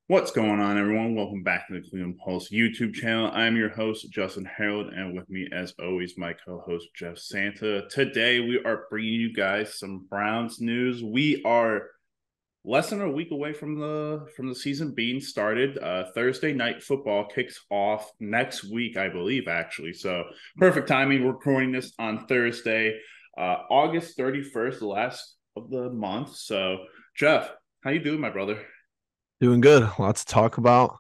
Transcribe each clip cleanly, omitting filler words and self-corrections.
What's going on, everyone? Welcome back to the Cleveland Pulse YouTube channel. I'm your host, Justin Harold, and with me, as always, my co-host, Jeff Santa. Today, we are bringing you guys some Browns news. We are less than a week away from the season being started. Thursday night football kicks off next week, I believe, actually. So perfect timing. We're recording this on Thursday, August 31st, the last of the month. So, Jeff, how you doing, my brother? Doing good. Lots to talk about.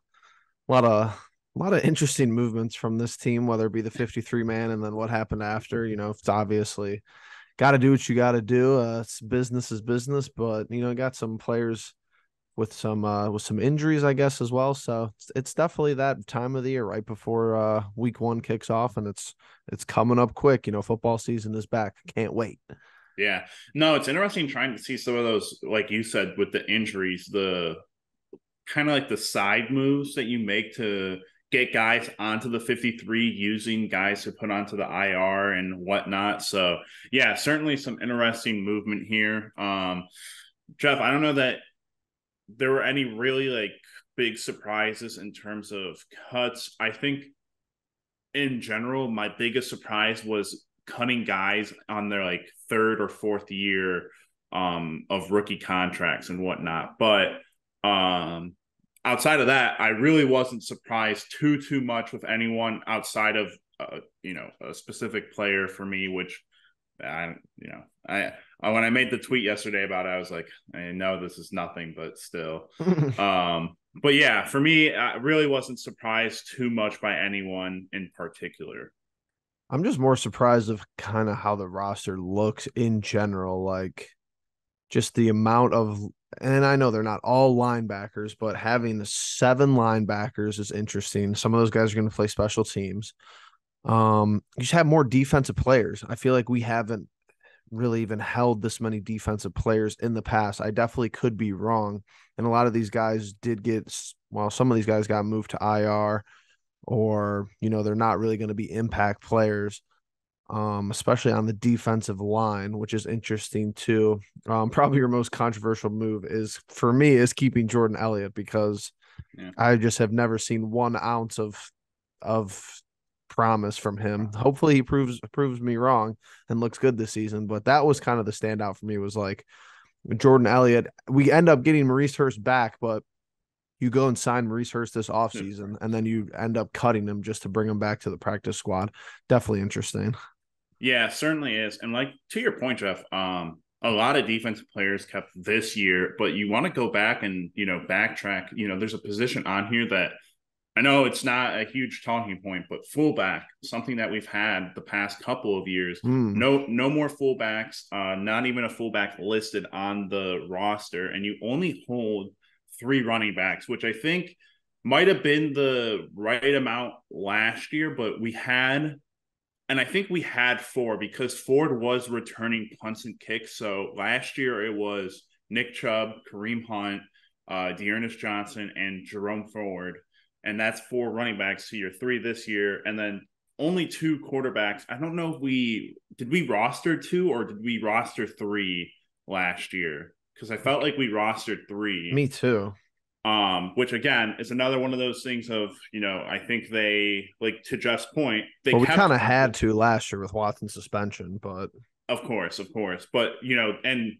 A lot of interesting movements from this team, whether it be the 53 man and then what happened after. It's obviously got to do what you got to do. It's business is business, but got some players with some injuries, I guess, as well. So it's definitely that time of the year right before week one kicks off, and it's coming up quick. Football season is back. Can't wait. Yeah. No, it's interesting trying to see some of those, like you said, with the injuries, the kind of like the side moves that you make to get guys onto the 53 using guys to put onto the IR and whatnot. So, yeah, certainly some interesting movement here. Jeff, I don't know that there were any really like big surprises in terms of cuts. I think in general, my biggest surprise was cutting guys on their like third or fourth year of rookie contracts and whatnot. But um, outside of that, I really wasn't surprised too much with anyone outside of a specific player for me, which I when I made the tweet yesterday about it, I was like, I know this is nothing, but still. But yeah, for me, I really wasn't surprised too much by anyone in particular. I'm just more surprised of kind of how the roster looks in general. Like just the amount of, and I know they're not all linebackers, but having the seven linebackers is interesting. Some of those guys are going to play special teams. You just have more defensive players. I feel like we haven't really even held this many defensive players in the past. I definitely could be wrong. And a lot of these guys did get, well, some of these guys got moved to IR or, they're not really going to be impact players, especially on the defensive line, which is interesting too. Probably your most controversial move is for me is keeping Jordan Elliott because Yeah. I just have never seen 1 ounce of promise from him. Hopefully he proves me wrong and looks good this season. But that was kind of the standout for me was like Jordan Elliott. We end up getting Maurice Hurst back, but you go and sign Maurice Hurst this offseason and then you end up cutting him just to bring him back to the practice squad. Definitely interesting. Yeah, certainly is. And like to your point, Jeff, a lot of defensive players kept this year, but you want to go back and, backtrack. There's a position on here that I know it's not a huge talking point, but fullback, something that we've had the past couple of years. Mm. No more fullbacks, not even a fullback listed on the roster, and you only hold three running backs, which I think might have been the right amount last year, but and I think we had four because Ford was returning punts and kicks. So last year it was Nick Chubb, Kareem Hunt, Dearness Johnson, and Jerome Ford. And that's four running backs to your three this year. And then only two quarterbacks. I don't know if we roster two or did we roster three last year? Because I felt like we rostered three, Me too. which again is another one of those things of, I think they, like to Jeff's point, they Well, we kind kept, of had to last year with Watson's suspension, but of course, but and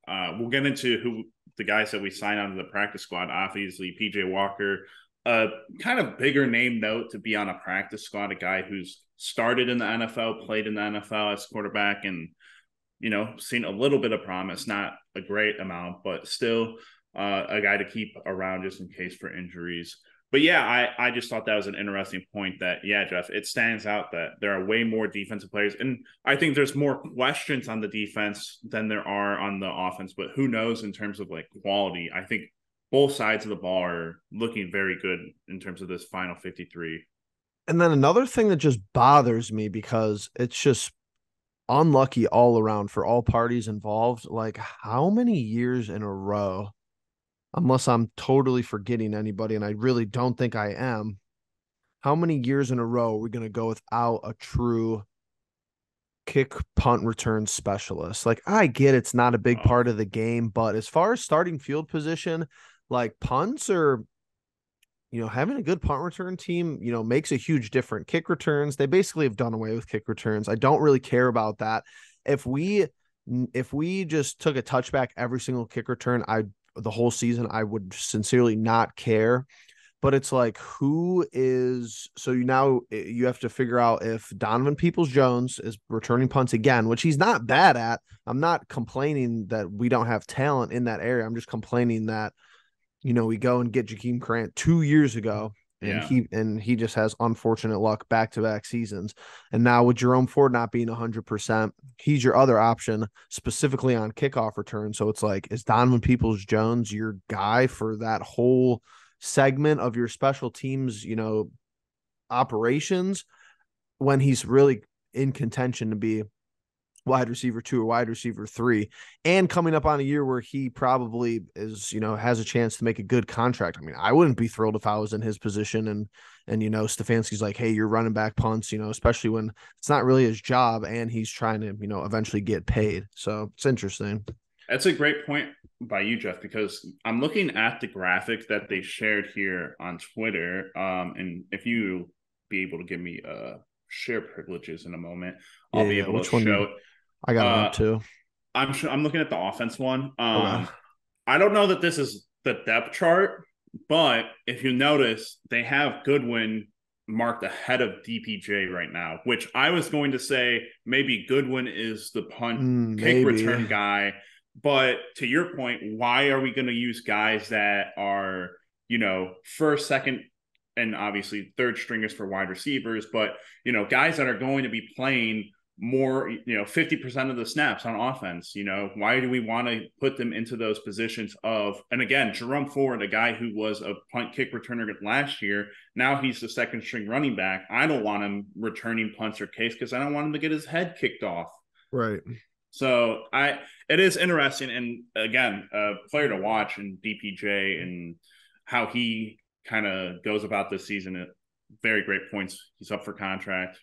we'll get into who the guys that we sign onto the practice squad. Obviously, PJ Walker, a kind of bigger name note to be on a practice squad, a guy who's started in the NFL, played in the NFL as quarterback, and seen a little bit of promise, not a great amount, but still a guy to keep around just in case for injuries. But yeah, I just thought that was an interesting point that, yeah, Jeff, it stands out that there are way more defensive players. And I think there's more questions on the defense than there are on the offense, but who knows in terms of like quality. I think both sides of the ball are looking very good in terms of this final 53. and then another thing that just bothers me because it's just unlucky all around for all parties involved. Like how many years in a row, unless I'm totally forgetting anybody, and I really don't think I am, how many years in a row are we going to go without a true kick punt return specialist? Like I get it's not a big Oh, part of the game, but as far as starting field position, like punts are having a good punt return team, makes a huge difference. Kick returns, they basically have done away with kick returns. I don't really care about that. If we just took a touchback every single kick return, the whole season, I would sincerely not care. But it's like, who is so you have to figure out if Donovan Peoples-Jones is returning punts again, which he's not bad at. I'm not complaining that we don't have talent in that area. I'm just complaining that we go and get Jakeem Grant 2 years ago, and Yeah. he just has unfortunate luck back-to-back seasons. And now with Jerome Ford not being 100%, he's your other option specifically on kickoff return. So it's like, is Donovan Peoples-Jones your guy for that whole segment of your special teams, operations, when he's really in contention to be wide receiver 2 or wide receiver 3, and coming up on a year where he probably is, has a chance to make a good contract. I mean, I wouldn't be thrilled if I was in his position and Stefanski's like, hey, you're running back punts, especially when it's not really his job and he's trying to, eventually get paid. So it's interesting. That's a great point by you, Jeff, because I'm looking at the graphic that they shared here on Twitter. And if you be able to give me share privileges in a moment, I'll be able Which to show. I got it up too. I'm looking at the offense one. Okay. I don't know that this is the depth chart, but if you notice, they have Goodwin marked ahead of DPJ right now, which I was going to say maybe Goodwin is the punt kick return guy. But to your point, why are we going to use guys that are, first, second, and obviously third stringers for wide receivers, but, guys that are going to be playing more, 50% of the snaps on offense? Why do we want to put them into those positions of, and again, Jerome Ford, a guy who was a punt kick returner last year, now he's the second string running back. I don't want him returning punts or kicks because I don't want him to get his head kicked off. Right. So it is interesting, and again, a player to watch in DPJ and how he kind of goes about this season. Very great points. He's up for contract,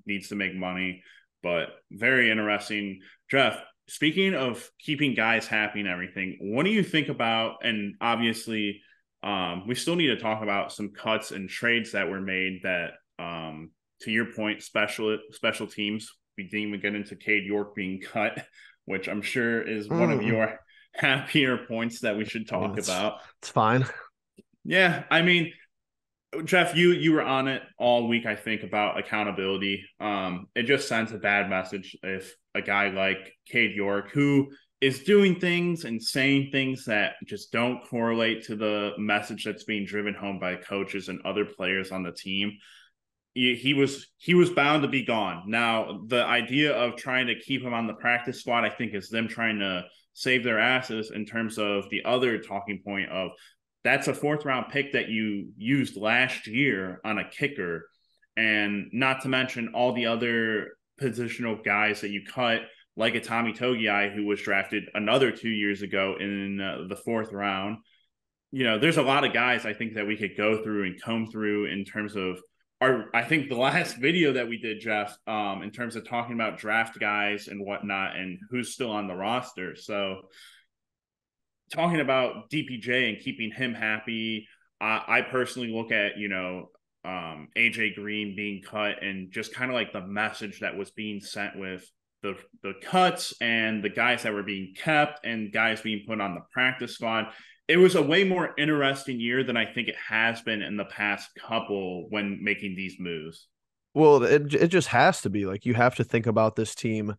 needs to make money, but very interesting. Jeff, speaking of keeping guys happy and everything, what do you think about, and obviously we still need to talk about some cuts and trades that were made that, to your point, special teams. We didn't even get into Cade York being cut, which I'm sure is one of your happier points that we should talk about. It's fine. Yeah, I mean, Jeff, you were on it all week, I think, about accountability. It just sends a bad message if a guy like Cade York, who is doing things and saying things that just don't correlate to the message that's being driven home by coaches and other players on the team, he was bound to be gone. Now, the idea of trying to keep him on the practice squad, I think, is them trying to save their asses in terms of the other talking point of, that's a 4th round pick that you used last year on a kicker, and not to mention all the other positional guys that you cut, like a Tommy Togiai, who was drafted another 2 years ago in the 4th round. There's a lot of guys I think that we could go through and comb through in terms of I think the last video that we did, Jeff, in terms of talking about draft guys and whatnot and who's still on the roster. So talking about DPJ and keeping him happy, I personally look at, AJ Green being cut and just kind of like the message that was being sent with the cuts and the guys that were being kept and guys being put on the practice squad. It was a way more interesting year than I think it has been in the past couple when making these moves. Well, it just has to be. Like, you have to think about this team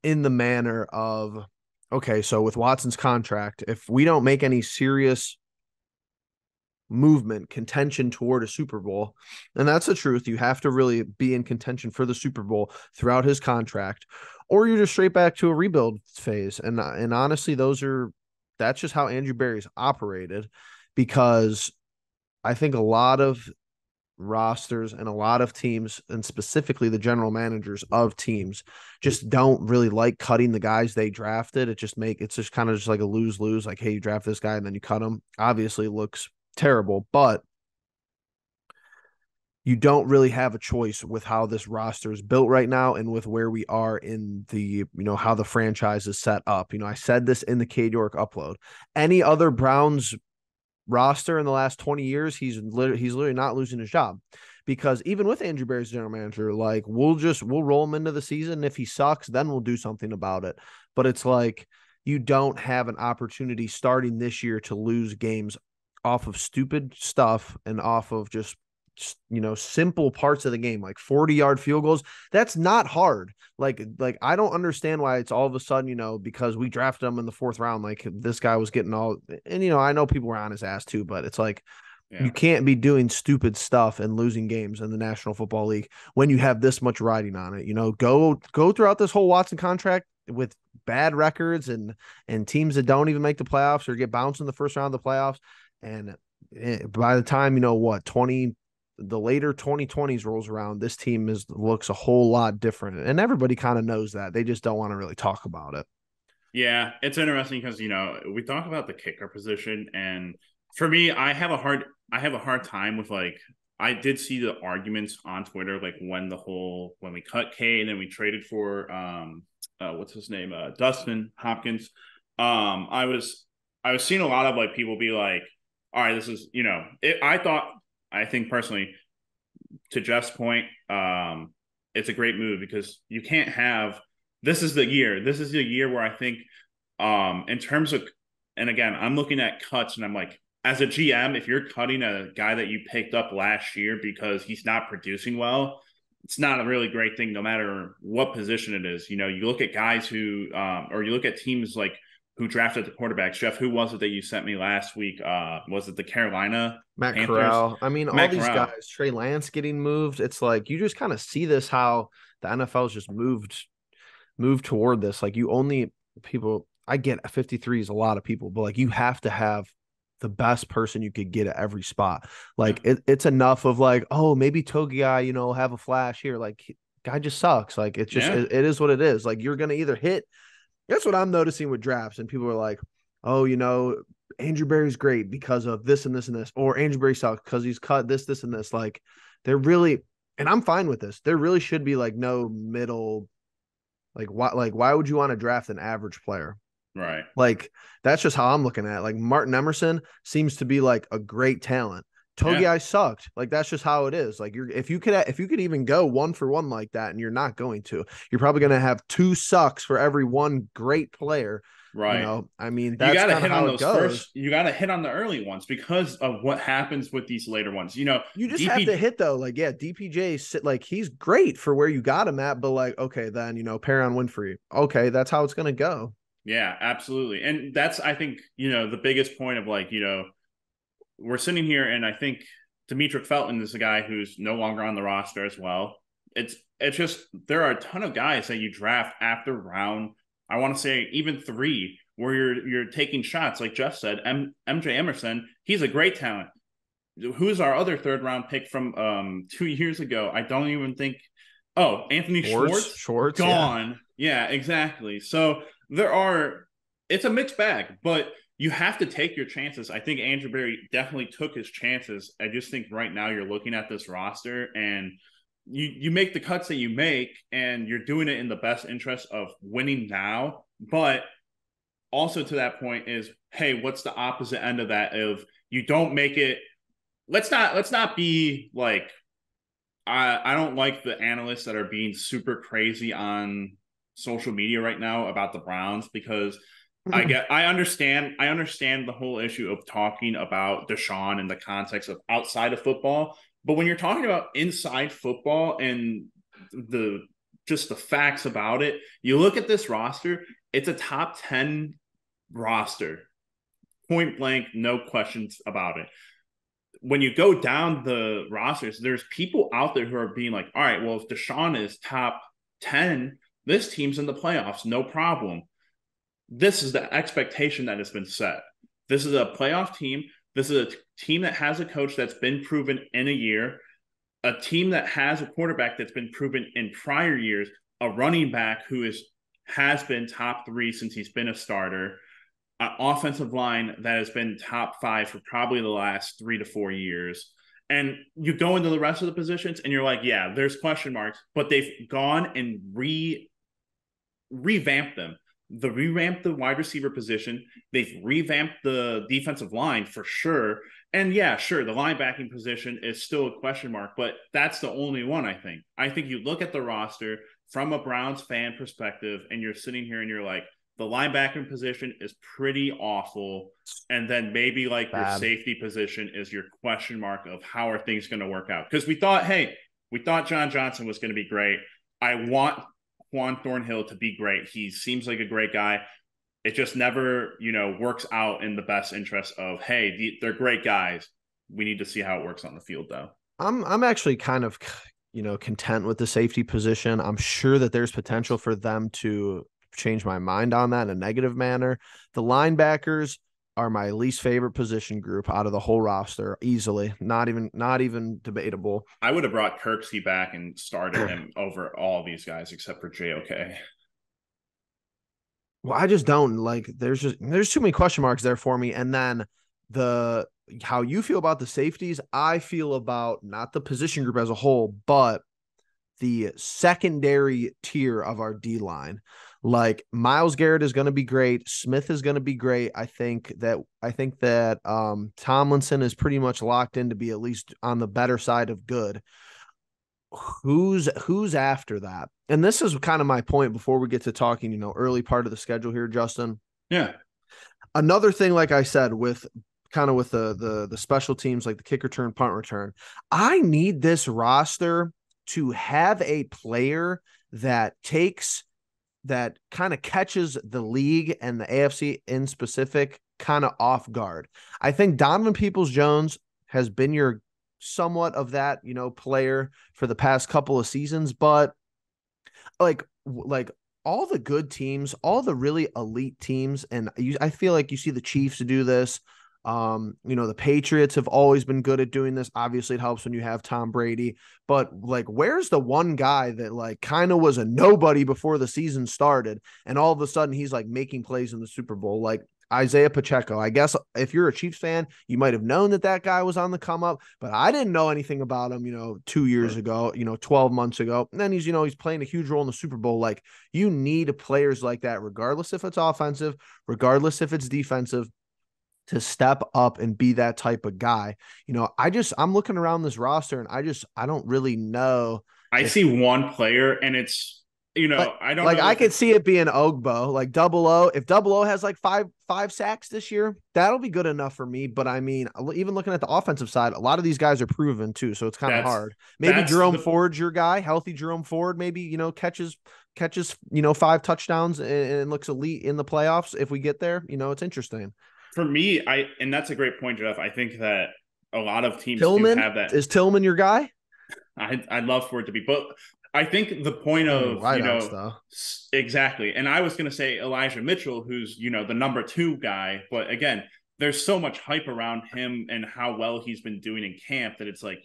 in the manner of, okay, so with Watson's contract, if we don't make any serious contention toward a Super Bowl, and that's the truth, you have to really be in contention for the Super Bowl throughout his contract, or you're just straight back to a rebuild phase. And honestly, that's just how Andrew Berry's operated, because I think a lot of rosters and a lot of teams, and specifically the general managers of teams, just don't really like cutting the guys they drafted. It's just kind of just like a lose-lose, like, hey, you draft this guy and then you cut him. Obviously it looks terrible, but you don't really have a choice with how this roster is built right now and with where we are in the, how the franchise is set up. I said this in the Cade York upload. Any other Browns roster in the last 20 years, he's literally not losing his job. Because even with Andrew Berry's general manager, like we'll roll him into the season. If he sucks, then we'll do something about it. But it's like you don't have an opportunity starting this year to lose games off of stupid stuff and off of just simple parts of the game, like 40-yard field goals. That's not hard. Like I don't understand why it's all of a sudden, because we drafted him in the 4th round, like this guy was getting all, and I know people were on his ass too, but it's like, you can't be doing stupid stuff and losing games in the National Football League when you have this much riding on it. Go throughout this whole Watson contract with bad records and teams that don't even make the playoffs or get bounced in the first round of the playoffs. And by the time, the later 2020s rolls around, this team looks a whole lot different. And everybody kind of knows that. They just don't want to really talk about it. Yeah, it's interesting because, we talk about the kicker position, and for me, I have a hard time with, like, I did see the arguments on Twitter, like when we cut Cade and we traded for what's his name, Dustin Hopkins. I was seeing a lot of like people be like, all right, this is I think personally, to Jeff's point, it's a great move because you can't have. This is the year. This is the year where I think, in terms of, and again, I'm looking at cuts and I'm like, as a GM, if you're cutting a guy that you picked up last year because he's not producing well, it's not a really great thing, no matter what position it is. You look at guys who, or you look at teams like who drafted the quarterbacks. Jeff, who was it that you sent me last week? Was it the Carolina Matt Panthers? Corral? I mean, all these Corral. guys, Trey Lance getting moved. It's like you just kind of see this how the NFL's just moved toward this. Like I get 53 is a lot of people, but like you have to have the best person you could get at every spot. Like it's enough of like, oh, maybe Togiai, have a flash here. Like guy just sucks. Like it's just, it is what it is. Like you're going to either hit. That's what I'm noticing with drafts. And people are like, oh, Andrew Berry's great because of this and this and this, or Andrew Berry sucks because he's cut this, this, and this. Like they're really, and I'm fine with this. There really should be like no middle. Like why would you want to draft an average player? Right. Like that's just how I'm looking at it. Like Martin Emerson seems to be like a great talent. Togiai sucked. Like that's just how it is. Like if you could even go 1 for 1 like that, and you're not going to, you're probably going to have 2 sucks for every 1 great player. Right. I mean, that's kind of how it goes. You got to hit on the early ones because of what happens with these later ones. You just have to hit though. Like, yeah, DPJ, like he's great for where you got him at, but like, okay, then Perrion Winfrey. Okay, that's how it's going to go. Yeah, absolutely. And that's, I think, the biggest point of like, we're sitting here and I think Demetric Felton is a guy who's no longer on the roster as well. It's just, there are a ton of guys that you draft after round, I want to say even 3, where you're taking shots. Like Jeff said, MJ Emerson, he's a great talent. Who's our other 3rd round pick from 2 years ago? I don't even think. Oh, Anthony Schwartz gone. Yeah, exactly. So it's a mixed bag, but you have to take your chances. I think Andrew Berry definitely took his chances. I just think right now you're looking at this roster and you make the cuts that you make and you're doing it in the best interest of winning now. But also to that point is, hey, what's the opposite end of that? If you don't make it, let's not be like, I don't like the analysts that are being super crazy on social media right now about the Browns, because I understand the whole issue of talking about Deshaun in the context of outside of football, but when you're talking about inside football and the facts about it, you look at this roster, it's a top 10 roster, point blank, no questions about it. When you go down the rosters, there's people out there who are being like, all right, well, if Deshaun is top 10, this team's in the playoffs, no problem. This is the expectation that has been set. This is a playoff team. This is a team that has a coach that's been proven in a year, a team that has a quarterback that's been proven in prior years, a running back who has been top 3 since he's been a starter, an offensive line that has been top 5 for probably the last 3 to 4 years. And you go into the rest of the positions and you're like, yeah, there's question marks, but they've gone and revamped them. the revamped the wide receiver position. They've revamped the defensive line for sure. And yeah, sure, the linebacking position is still a question mark, but that's the only one I think. I think you look at the roster from a Browns fan perspective, and you're sitting here and you're like, the linebacking position is pretty awful. And then maybe like your Bad. safety position is your question mark of how are things going to work out. Because we thought, hey, we thought John Johnson was going to be great. I want Juan Thornhill to be great. He seems like a great guy. It just never, works out in the best interest of, hey, they're great guys. We need to see how it works on the field, though. I'm actually kind of content with the safety position. I'm sure that there's potential for them to change my mind on that in a negative manner. The linebackers are my least favorite position group out of the whole roster, easily. Not even debatable. I would have brought Kirksey back and started him over all these guys except for JOK. Well, I just don't like. There's too many question marks there for me. And then how you feel about the safeties, I feel about not the position group as a whole, but the secondary tier of our D line. Like Myles Garrett is going to be great. Smith is going to be great. I think that Tomlinson is pretty much locked in to be at least on the better side of good. Who's after that? And this is kind of my point before we get to talking, early part of the schedule here, Justin. Yeah. Another thing, like I said, with the special teams, like the kick return, punt return, I need this roster to have a player that kind of catches the league and the AFC in specific kind of off guard. I think Donovan Peoples-Jones has been your somewhat of that, player for the past couple of seasons, but like all the good teams, all the really elite teams, and I feel like you see the Chiefs do this. The Patriots have always been good at doing this. Obviously, it helps when you have Tom Brady, but like, where's the one guy that like kind of was a nobody before the season started, and all of a sudden he's like making plays in the Super Bowl? Like Isaiah Pacheco. I guess if you're a Chiefs fan, you might have known that guy was on the come up, but I didn't know anything about him, 2 years ago, 12 months ago. And then he's playing a huge role in the Super Bowl. Like, you need players like that, regardless if it's offensive, regardless if it's defensive, to step up and be that type of guy. I'm looking around this roster and I don't really know. I see one player and it's, I don't like know. I could see it being Ogbo, like Double O. If Double O has like five sacks this year, that'll be good enough for me. But I mean, even looking at the offensive side, a lot of these guys are proven too, so it's kind of hard. Maybe Jerome Ford's your guy, healthy Jerome Ford. Maybe catches 5 touchdowns and looks elite in the playoffs. If we get there, it's interesting. For me, and that's a great point, Jeff. I think that a lot of teams Tillman, do have that. Is Tillman your guy? I'd love for it to be, but I think the point of exactly. And I was going to say Elijah Mitchell, who's the number 2 guy, but again, there's so much hype around him and how well he's been doing in camp that it's like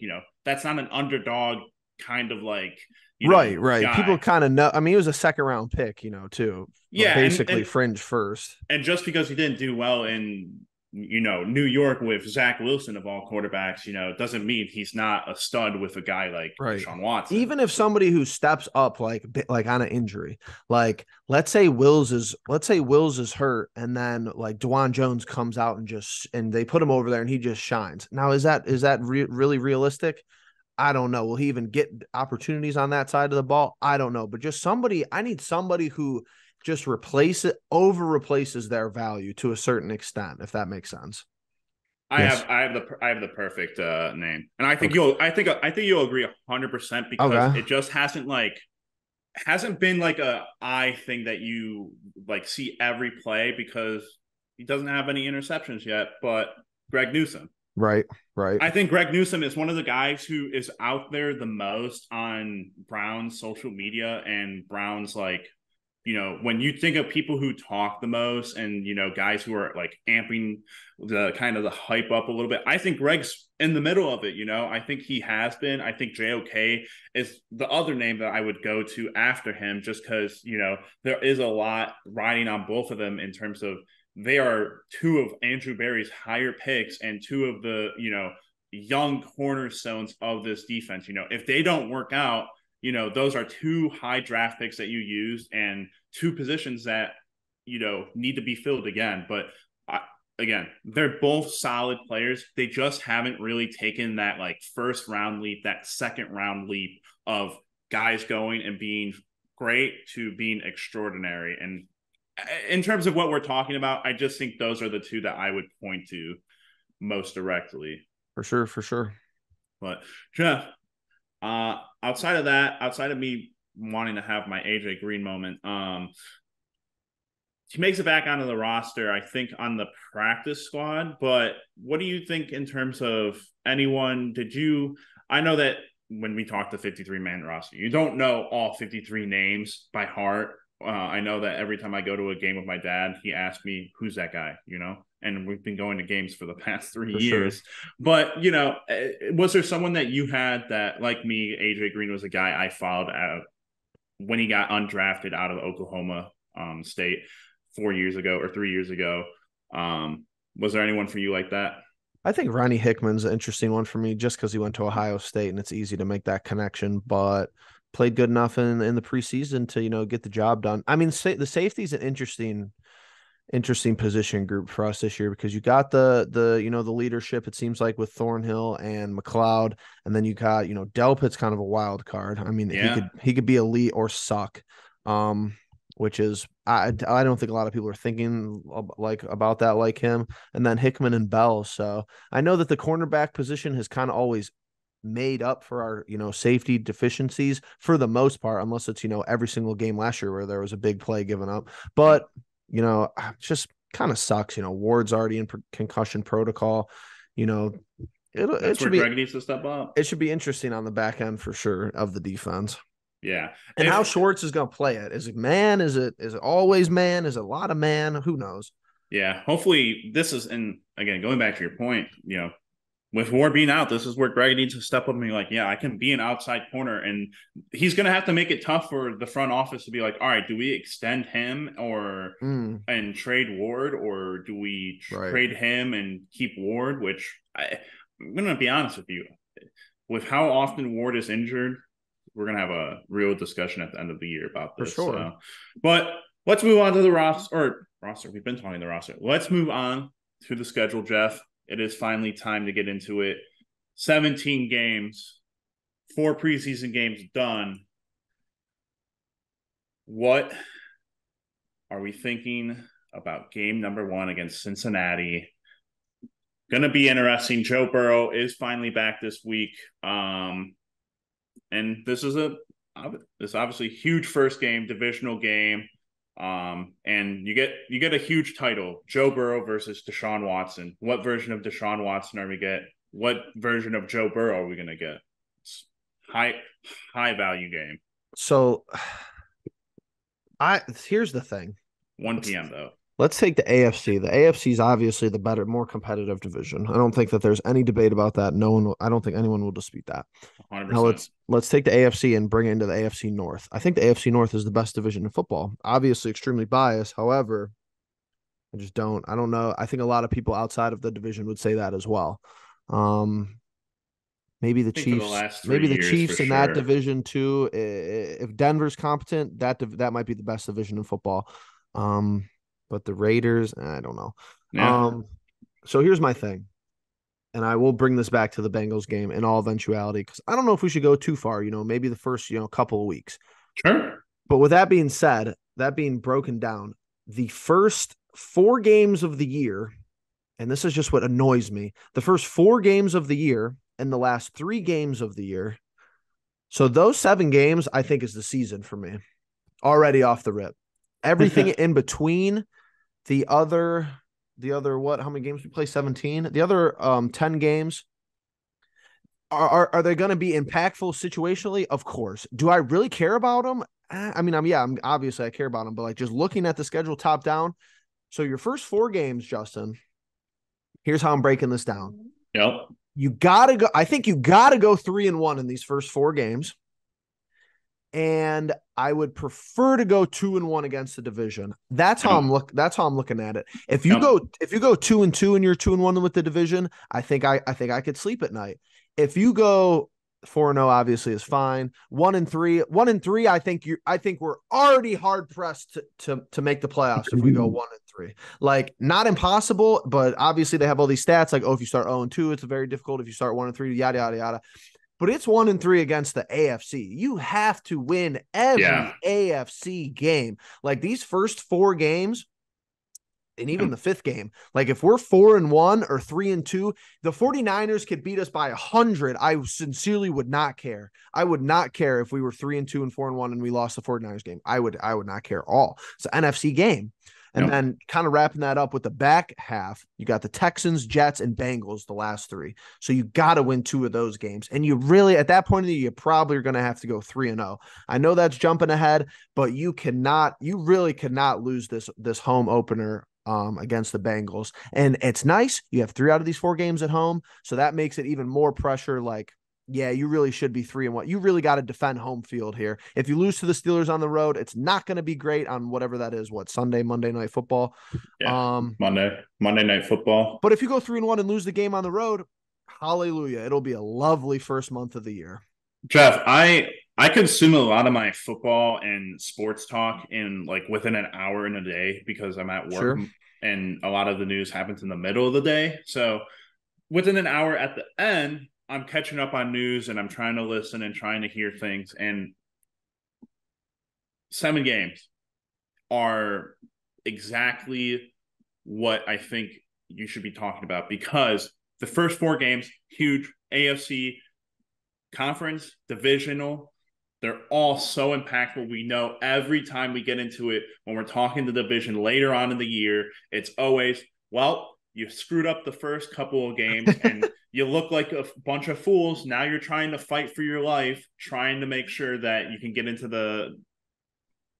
that's not an underdog kind of like right. Guy. People kind of know. I mean, he was a second round pick, too. Yeah, basically and fringe first. And just because he didn't do well in New York with Zach Wilson of all quarterbacks, doesn't mean he's not a stud with a guy like Deshaun Watson. Even if somebody who steps up like on an injury, like let's say Wills is hurt, and then like DeJuan Jones comes out and they put him over there and he just shines. Now, is that really realistic? I don't know. Will he even get opportunities on that side of the ball? I don't know. But I need somebody who just replaces their value to a certain extent, if that makes sense. I have the perfect name, and I think you'll agree 100% because it just hasn't been like a eye thing that you like see every play because he doesn't have any interceptions yet. But Greg Newsome. Right. I think Greg Newsome is one of the guys who is out there the most on Browns social media and Browns when you think of people who talk the most and, guys who are like amping the kind of the hype up a little bit, I think Greg's in the middle of it. I think he has been. I think JOK is the other name that I would go to after him just because, there is a lot riding on both of them in terms of they are 2 of Andrew Berry's higher picks and 2 of the, young cornerstones of this defense. If they don't work out, those are 2 high draft picks that you used and 2 positions that need to be filled again. But again, they're both solid players. They just haven't really taken that like first round leap, that second round leap of guys going and being great to being extraordinary. And in terms of what we're talking about, I just think those are the two that I would point to most directly. For sure, for sure. But Jeff, outside of that, outside of me wanting to have my AJ Green moment, he makes it back onto the roster, I think, on the practice squad. But what do you think in terms of anyone? I know that when we talk the 53-man roster, you don't know all 53 names by heart. I know that every time I go to a game with my dad, he asks me, who's that guy, And we've been going to games for the past 3 years. Sure. But, was there someone that you had that, like me, AJ Green was a guy I followed out when he got undrafted out of Oklahoma State 4 years ago or 3 years ago? Was there anyone for you like that? I think Ronnie Hickman's an interesting one for me just because he went to Ohio State and it's easy to make that connection, but played good enough in the preseason to, get the job done. I mean, the safety is an interesting position group for us this year because you got the leadership, it seems like, with Thornhill and McLeod, and then you got, Delpit's kind of a wild card. I mean, he could be elite or suck. Which is, I don't think a lot of people are thinking about that like him. And then Hickman and Bell. So I know that the cornerback position has kind of always made up for our, safety deficiencies for the most part, unless it's, every single game last year where there was a big play given up. But, just kind of sucks. Ward's already in concussion protocol. It should be, Greg needs to step up. It should be interesting on the back end for sure of the defense. Yeah. And how Schwartz is going to play it. Is it man? Is it always man? Is it a lot of man? Who knows? Yeah. Hopefully this is, and again, going back to your point, with Ward being out, this is where Greg needs to step up and be like, yeah, I can be an outside corner. And he's going to have to make it tough for the front office to be like, all right, do we extend him and trade Ward, or do we trade him and keep Ward? Which I'm going to be honest with you, with how often Ward is injured, we're going to have a real discussion at the end of the year about this. For sure. But let's move on to the roster. We've been talking the roster. Let's move on to the schedule, Jeff. It is finally time to get into it. 17 games, 4 preseason games done. What are we thinking about game number 1 against Cincinnati? Going to be interesting. Joe Burrow is finally back this week. And this is obviously huge first game, divisional game. And you get a huge title, Joe Burrow versus Deshaun Watson. What version of Deshaun Watson are we get? What version of Joe Burrow are we going to get? It's high value game. So here's the thing. 1 p.m. though. Let's take the AFC. The AFC is obviously the better, more competitive division. I don't think that there's any debate about that. I don't think anyone will dispute that. 100%. Now let's take the AFC and bring it into the AFC North. I think the AFC North is the best division in football. Obviously extremely biased. However, I don't know. I think a lot of people outside of the division would say that as well. Maybe the Chiefs in that division too. If Denver's competent, that might be the best division in football. But the Raiders, I don't know. Yeah. So here's my thing. And I will bring this back to the Bengals game in all eventuality, because I don't know if we should go too far, maybe the first, couple of weeks. Sure. But with that being said, that being broken down, the first 4 games of the year, and this is just what annoys me, the first 4 games of the year and the last 3 games of the year. So those 7 games, I think, is the season for me. Already off the rip. Everything in between the other what? How many games we play? 17. The other 10 games. Are they going to be impactful situationally? Of course. Do I really care about them? I mean, obviously I care about them, but like just looking at the schedule top down. So your first 4 games, Justin. Here's how I'm breaking this down. Yep. You gotta go. I think you gotta go 3-1 in these first 4 games. And I would prefer to go 2-1 against the division. That's how I'm looking at it. If you go 2-2 and you're 2-1 with the division, I think I could sleep at night. If you go 4-0 obviously is fine. 1-3. I think we're already hard pressed to make the playoffs if we go 1-3. Like, not impossible, but obviously they have all these stats like, oh, if you start 0-2, it's very difficult. If you start 1-3, yada yada yada. But it's 1-3 against the AFC. You have to win every AFC game. Like, these first 4 games, and even the 5th game, like, if we're 4-1 or 3-2, the 49ers could beat us by 100. I sincerely would not care. I would not care if we were 3-2 and 4-1 and we lost the 49ers game. I would not care at all. It's an NFC game. And then kind of wrapping that up with the back half, you got the Texans, Jets, and Bengals, the last 3. So you got to win 2 of those games. And you really, at that point of the year, you probably are going to have to go 3-0. I know that's jumping ahead, but you really cannot lose this home opener against the Bengals. And it's nice. You have 3 out of these 4 games at home. So that makes it even more pressure. Like, yeah, you really should be 3-1. You really got to defend home field here. If you lose to the Steelers on the road, it's not going to be great on whatever that is. Monday Night Football. Yeah, Monday Night Football. But if you go 3-1 and lose the game on the road, hallelujah. It'll be a lovely first month of the year. Jeff, I consume a lot of my football and sports talk in like within an hour in a day because I'm at work and a lot of the news happens in the middle of the day. So within an hour at the end, I'm catching up on news and I'm trying to listen and trying to hear things. And 7 games are exactly what I think you should be talking about because the first 4 games, huge AFC conference, divisional, they're all so impactful. We know every time we get into it, when we're talking the division later on in the year, it's always, well, you screwed up the first couple of games and you look like a bunch of fools. Now you're trying to fight for your life, trying to make sure that you can get into the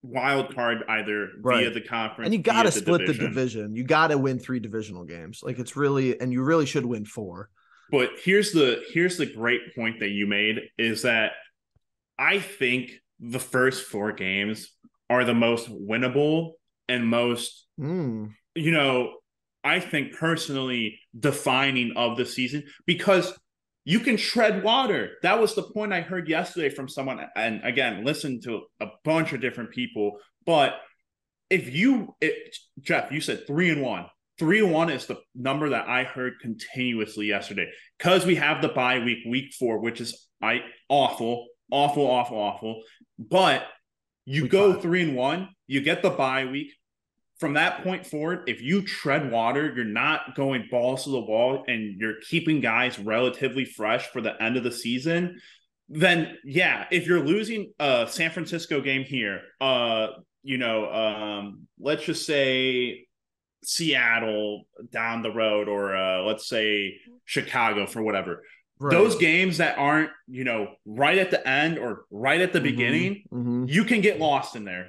wild card either via the conference. And you got to split the division. You got to win 3 divisional games. Like, it's really, and you really should win 4. But here's the great point that you made is that I think the first 4 games are the most winnable and most, I think personally defining of the season because you can tread water. That was the point I heard yesterday from someone. And again, listen to a bunch of different people. But Jeff, you said 3-1. 3-1 is the number that I heard continuously yesterday because we have the bye week 4, which is awful. But you go 3-1, you get the bye week. From that point forward, if you tread water, you're not going balls to the wall and you're keeping guys relatively fresh for the end of the season, then yeah, if you're losing a San Francisco game here, let's just say Seattle down the road or let's say Chicago for whatever. Right. Those games that aren't, right at the end or right at the beginning, you can get lost in there.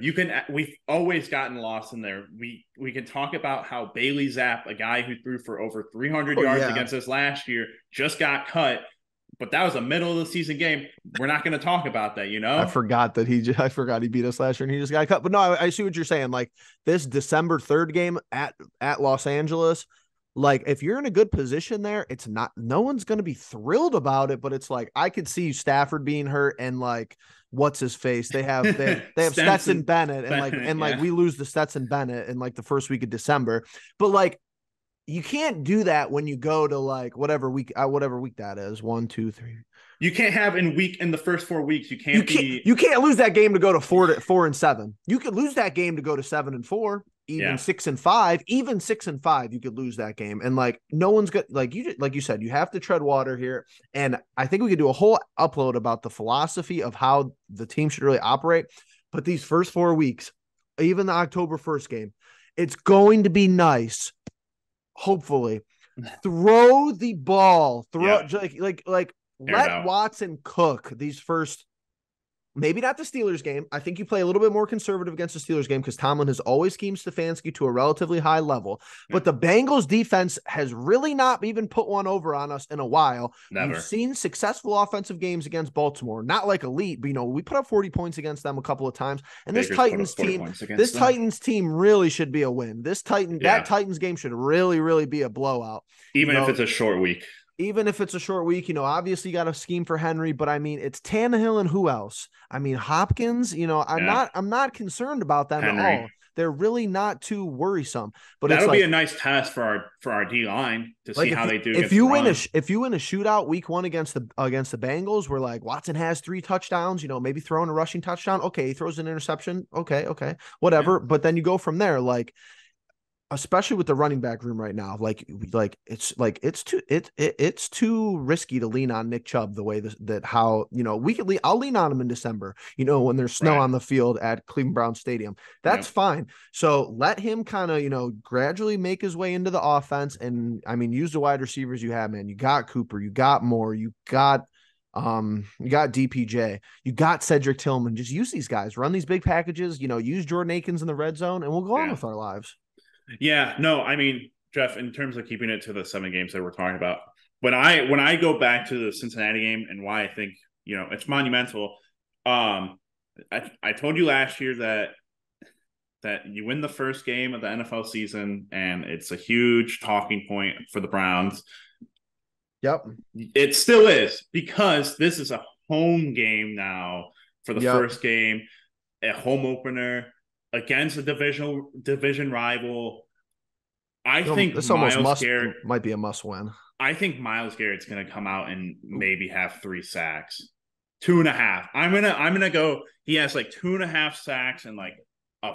We've always gotten lost in there. We can talk about how Bailey Zapp, a guy who threw for over 300 yards against us last year, just got cut. But that was a middle of the season game. We're not going to talk about that, I forgot he beat us last year and he just got cut. But no, I see what you're saying. Like this December 3rd game at Los Angeles, like if you're in a good position there, it's not, no one's going to be thrilled about it, but it's like, I could see Stafford being hurt and like, what's his face? They have Stetson Bennett and we lose the Stetson Bennett in like the first week of December, but like, you can't do that when you go to like whatever week that is. 1, 2, 3. You can't have in the first 4 weeks. You can't lose that game to go to 4-7. You could lose that game to go to 7-4, even 6-5, even 6-5. You could lose that game, and like no one's good. Like you said, you have to tread water here. And I think we could do a whole upload about the philosophy of how the team should really operate. But these first 4 weeks, even the October 1st game, it's going to be nice. Hopefully, throw the ball. Let Watson cook these first. Maybe not the Steelers game. I think you play a little bit more conservative against the Steelers game because Tomlin has always schemed Stefanski to a relatively high level. But the Bengals defense has really not even put one over on us in a while. Never. We've seen successful offensive games against Baltimore. Not like elite, but we put up 40 points against them a couple of times. And this Titans team really should be a win. That Titans game should really, really be a blowout. Even if it's a short week. even if it's a short week, obviously you got a scheme for Henry, but I mean, it's Tannehill and who else? I mean, Hopkins, I'm not concerned about them at Henry. all. They're really not too worrisome, but it's That'll be like, a nice test for our D line to see like how they do if against the you win run. if you win a shootout week one against the Bengals, where like Watson has 3 touchdowns, maybe throwing a rushing touchdown. Okay, he throws an interception. Okay, Yeah, whatever. But then you go from there, like especially with the running back room right now, it's too risky to lean on Nick Chubb the way that how I'll lean on him in December, when there's snow right. on the field at Cleveland Brown Stadium. That's Yep. fine. So let him kind of gradually make his way into the offense, and I mean use the wide receivers you have, man. You got Cooper, you got Moore, you got DPJ, you got Cedric Tillman. Just use these guys, run these big packages, use Jordan Akins in the red zone, and we'll go on Yeah. with our lives. Yeah, no, I mean, Jeff, in terms of keeping it to the 7 games that we're talking about, when I go back to the Cincinnati game and why I think it's monumental, I told you last year that you win the first game of the NFL season and it's a huge talking point for the Browns. Yep. It still is, because this is a home game now for the first game, a home opener against a division rival. I think This Myles Garrett might be a must win. I think Myles Garrett's going to come out and maybe have 3 sacks, 2.5. I'm gonna go. He has like 2.5 sacks and like a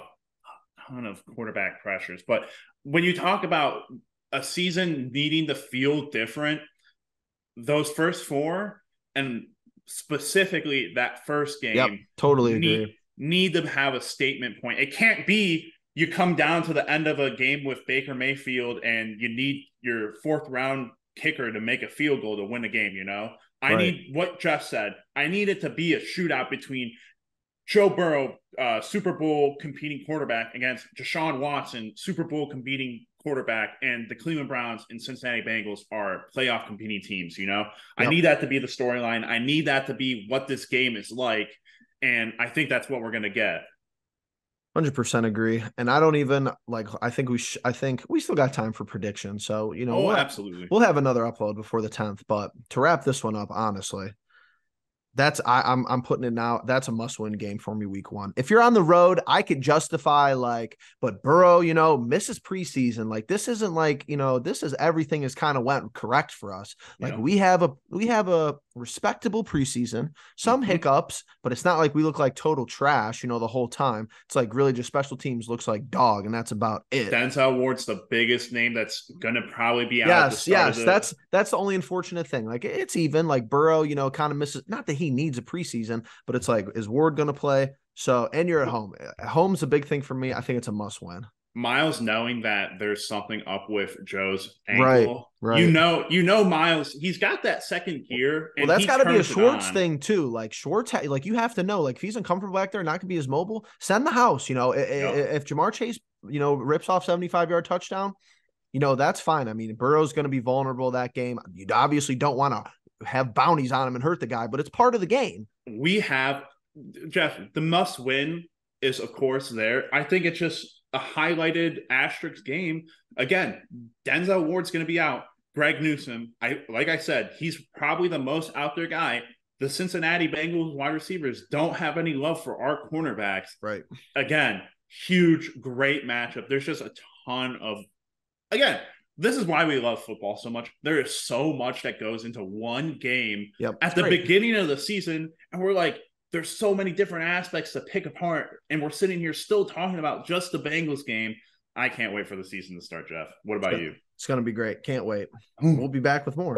ton of quarterback pressures. But when you talk about a season needing to feel different, those first 4 and specifically that first game, totally agree. Need to have a statement point. It can't be you come down to the end of a game with Baker Mayfield and you need your 4th round kicker to make a field goal to win a game. I need what Jeff said. I need it to be a shootout between Joe Burrow, Super Bowl competing quarterback, against Deshaun Watson, Super Bowl competing quarterback, and the Cleveland Browns and Cincinnati Bengals are playoff competing teams. I need that to be the storyline. I need that to be what this game is like. And I think that's what we're going to get. 100% agree. And I don't even I think we still got time for predictions. So, Absolutely. We'll have another upload before the 10th, but to wrap this one up, honestly, I'm putting it now. That's a must-win game for me week 1. If you're on the road, I could justify but Burrow, misses preseason. This isn't this is everything is kind of went correct for us. We have a respectable preseason, some hiccups, but it's not like we look like total trash, the whole time. It's really just special teams looks like dog, and that's about it. Denzel Ward's the biggest name that's gonna probably be out. Yes. That's the only unfortunate thing. It's even Burrow, kind of misses. Not that he needs a preseason, but it's is Ward gonna play? So, and you're at home. Home's a big thing for me. I think it's a must win. Myles knowing that there's something up with Joe's ankle. Right. Myles, he's got that second gear. Well, that's got to be a Schwartz thing too. Schwartz, you have to know, if he's uncomfortable back there, not gonna be as mobile, send the house. If Ja'Marr Chase, rips off 75-yard touchdown, that's fine. I mean, Burrow's going to be vulnerable that game. You obviously don't want to have bounties on him and hurt the guy, but it's part of the game. We have, Jeff, the must win is, of course, there. I think it's just a highlighted asterisk game. Again, Denzel Ward's going to be out. Greg Newsome, like I said, he's probably the most out there guy. The Cincinnati Bengals wide receivers don't have any love for our cornerbacks. Right. Again, huge, great matchup. There's just a ton of, again, this is why we love football so much. There is so much that goes into one game at the beginning of the season. And we're there's so many different aspects to pick apart. And we're sitting here still talking about just the Bengals game. I can't wait for the season to start, Jeff. What about you? It's going to be great. Can't wait. We'll be back with more.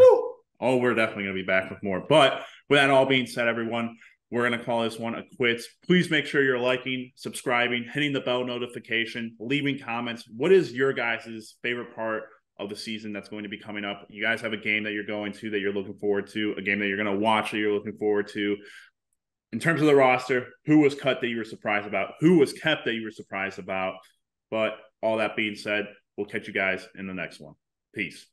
Oh, we're definitely going to be back with more. But with that all being said, everyone, we're going to call this one a quits. Please make sure you're liking, subscribing, hitting the bell notification, leaving comments. What is your guys' favorite part of the season that's going to be coming up? You guys have a game that you're going to that you're looking forward to, a game that you're going to watch that you're looking forward to. In terms of the roster, who was cut that you were surprised about? Who was kept that you were surprised about? But all that being said, we'll catch you guys in the next one. Peace.